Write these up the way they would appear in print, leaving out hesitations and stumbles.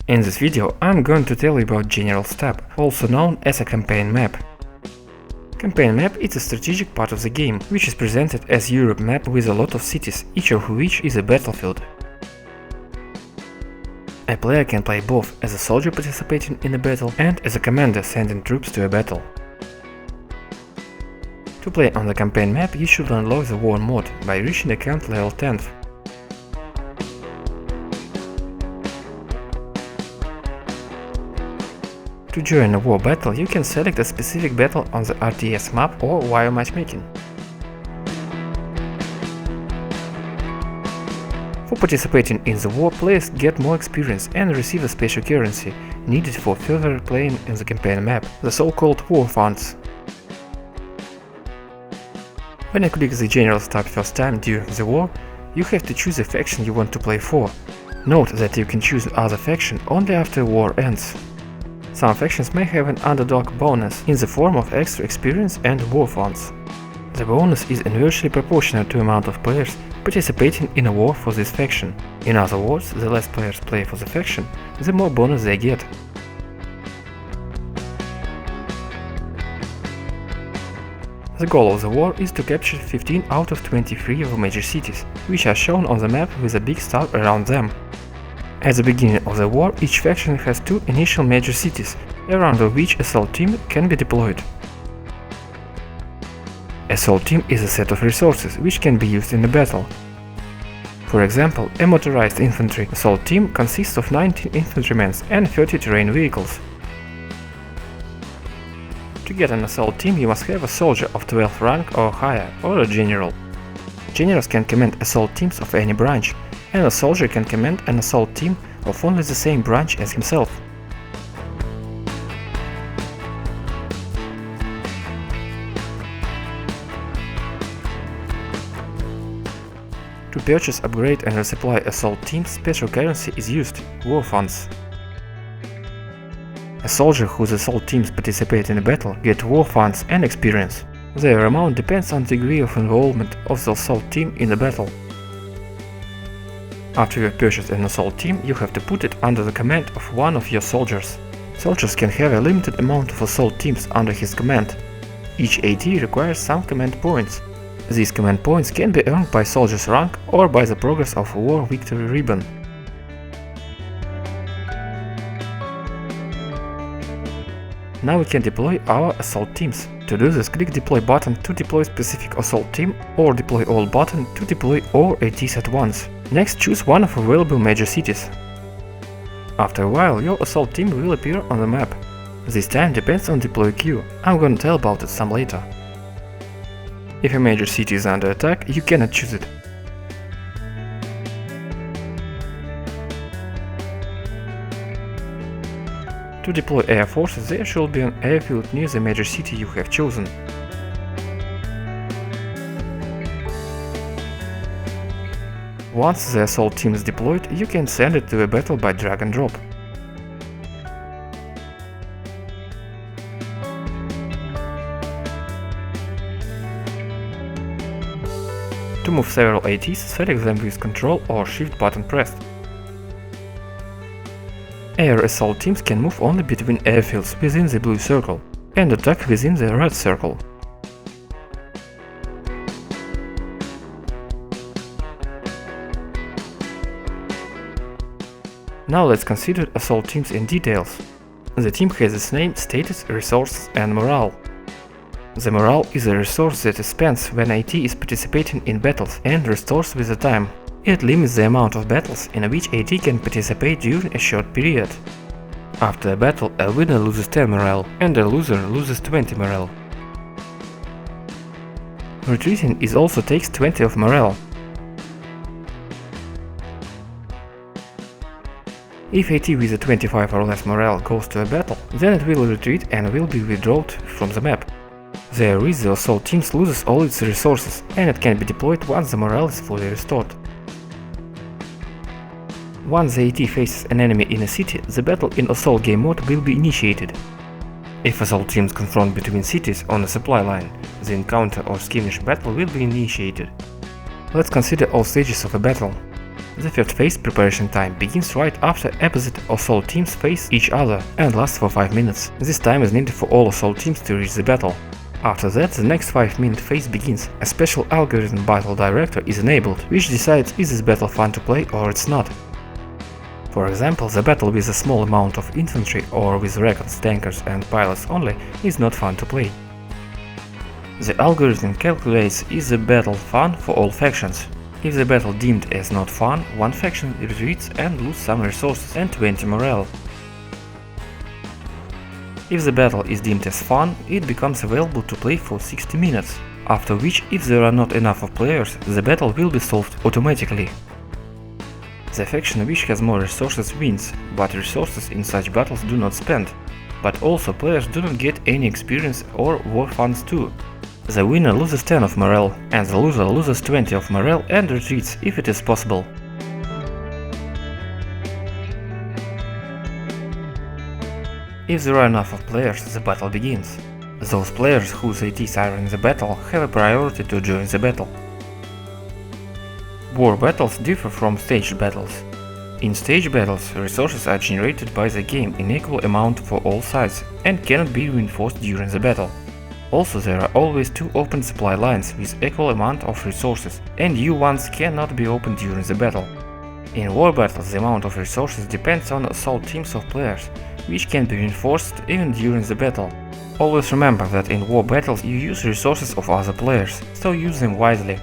In this video I'm going to tell you about General Stab, also known as a campaign map. Campaign map is a strategic part of the game, which is presented as Europe map with a lot of cities, each of which is a battlefield. A player can play both as a soldier participating in a battle and as a commander sending troops to a battle. To play on the campaign map you should unlock the war mode by reaching account level 10th. To join a war battle you can select a specific battle on the RTS map or via matchmaking. For participating in the war, players get more experience and receive a special currency needed for further playing in the campaign map, the so-called war funds. When you click the General Stab first time during the war, you have to choose the faction you want to play for. Note that you can choose other faction only after war ends. Some factions may have an underdog bonus in the form of extra experience and war funds. The bonus is inversely proportional to the amount of players participating in a war for this faction. In other words, the less players play for the faction, the more bonus they get. The goal of the war is to capture 15 out of 23 of the major cities, which are shown on the map with a big star around them. At the beginning of the war, each faction has two initial major cities, around which assault team can be deployed. Assault team is a set of resources which can be used in a battle. For example, a motorized infantry assault team consists of 19 infantrymen and 30 terrain vehicles. To get an assault team you must have a soldier of 12th rank or higher, or a general. Generals can command assault teams of any branch, and a soldier can command an assault team of only the same branch as himself. To purchase, upgrade and resupply assault teams, special currency is used – war funds. A soldier whose assault teams participate in a battle get war funds and experience. Their amount depends on the degree of involvement of the assault team in the battle. After you have purchased an assault team, you have to put it under the command of one of your soldiers. Soldiers can have a limited amount of assault teams under his command. Each AT requires some command points. These command points can be earned by soldier's rank or by the progress of a war victory ribbon. Now we can deploy our assault teams. To do this, click Deploy button to deploy specific assault team or Deploy All button to deploy all ATs at once. Next, choose one of available major cities. After a while, your assault team will appear on the map. This time depends on deploy queue. I'm gonna tell about it some later. If a major city is under attack, you cannot choose it. To deploy air forces, there should be an airfield near the major city you have chosen. Once the assault team is deployed, you can send it to a battle by drag and drop. To move several ATs, select them with Ctrl or Shift button pressed. Air assault teams can move only between airfields within the blue circle and attack within the red circle. Now let's consider assault teams in details. The team has its name, status, resources and morale. The morale is a resource that is spent when AT is participating in battles and restores with the time. It limits the amount of battles in which AT can participate during a short period. After a battle, a winner loses 10 morale and a loser loses 20 morale. Retreating also takes 20 of morale. If AT with a 25 or less morale goes to a battle, then it will retreat and will be withdrawn from the map. There is the assault team loses all its resources and it can be deployed once the morale is fully restored. Once the AT faces an enemy in a city, the battle in assault game mode will be initiated. If assault teams confront between cities on a supply line, the encounter or skirmish battle will be initiated. Let's consider all stages of a battle. The third phase, preparation time, begins right after opposite assault teams face each other and lasts for 5 minutes. This time is needed for all assault teams to reach the battle. After that, the next 5-minute phase begins. A special algorithm battle director is enabled, which decides is this battle fun to play or it's not. For example, the battle with a small amount of infantry or with recons, tankers and pilots only is not fun to play. The algorithm calculates is the battle fun for all factions. If the battle deemed as not fun, one faction retreats and loses some resources and 20 morale. If the battle is deemed as fun, it becomes available to play for 60 minutes, after which, if there are not enough of players, the battle will be solved automatically. The faction which has more resources wins, but resources in such battles do not spend, but also players do not get any experience or war funds too. The winner loses 10 of morale, and the loser loses 20 of morale and retreats if it is possible. If there are enough of players, the battle begins. Those players whose ATs are in the battle have a priority to join the battle. War battles differ from staged battles. In staged battles, resources are generated by the game in equal amount for all sides and cannot be reinforced during the battle. Also, there are always 2 open supply lines with equal amount of resources, and new ones cannot be opened during the battle. In war battles, the amount of resources depends on assault teams of players, which can be reinforced even during the battle. Always remember that in war battles you use resources of other players, so use them wisely.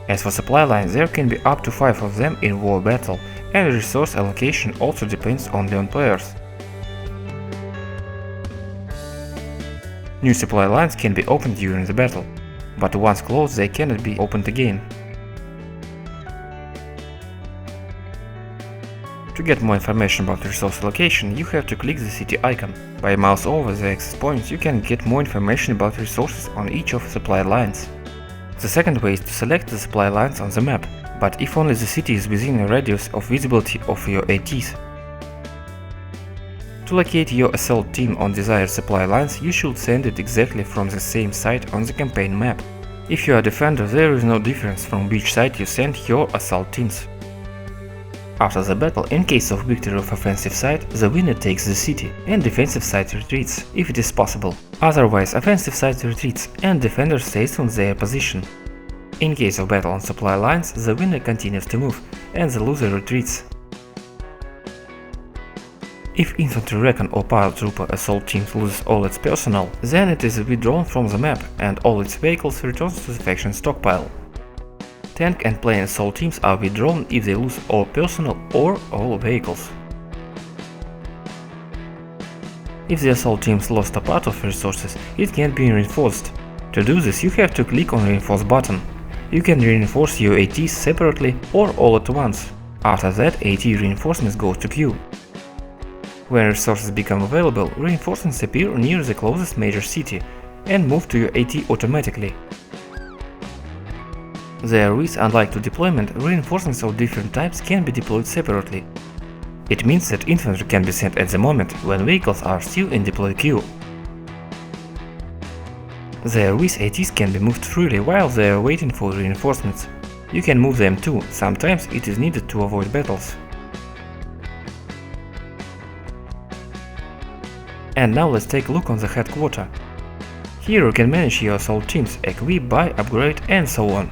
As for supply lines, there can be up to 5 of them in war battle, and resource allocation also depends only on players. New supply lines can be opened during the battle, but once closed they cannot be opened again. To get more information about resource allocation, you have to click the city icon. By mouse over the access points you can get more information about resources on each of the supply lines. The second way is to select the supply lines on the map, but if only the city is within a radius of visibility of your ATs. To locate your assault team on desired supply lines, you should send it exactly from the same site on the campaign map. If you are a defender, there is no difference from which site you send your assault teams. After the battle, in case of victory of offensive side, the winner takes the city, and defensive side retreats, if it is possible. Otherwise, offensive side retreats, and defender stays on their position. In case of battle on supply lines, the winner continues to move, and the loser retreats. If infantry recon or paratrooper assault team loses all its personnel, then it is withdrawn from the map, and all its vehicles returns to the faction stockpile. Tank and plane assault teams are withdrawn if they lose all personnel or all vehicles. If the assault teams lost a part of resources, it can be reinforced. To do this, you have to click on Reinforce button. You can reinforce your ATs separately or all at once. After that, AT reinforcements go to queue. When resources become available, reinforcements appear near the closest major city and move to your AT automatically. There is, unlike to deployment, reinforcements of different types can be deployed separately. It means that infantry can be sent at the moment when vehicles are still in deploy queue. Their with ATs can be moved freely while they are waiting for reinforcements. You can move them too, sometimes it is needed to avoid battles. And now let's take a look on the headquarters. Here you can manage your assault teams, equip, buy, upgrade and so on.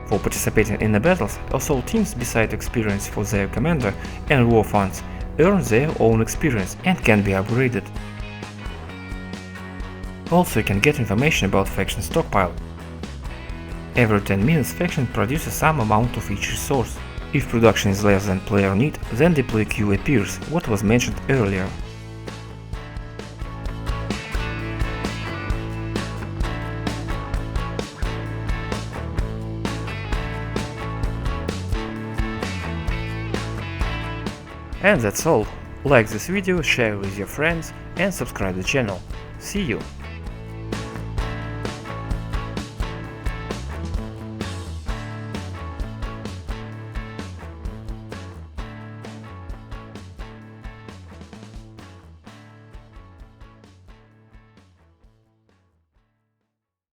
For participating in the battles, assault teams, besides experience for their commander and war funds, earn their own experience and can be upgraded. Also, you can get information about faction stockpile. Every 10 minutes faction produces some amount of each resource. If production is less than player need, then deploy queue appears, what was mentioned earlier. And that's all. Like this video, share with your friends and subscribe the channel. See you!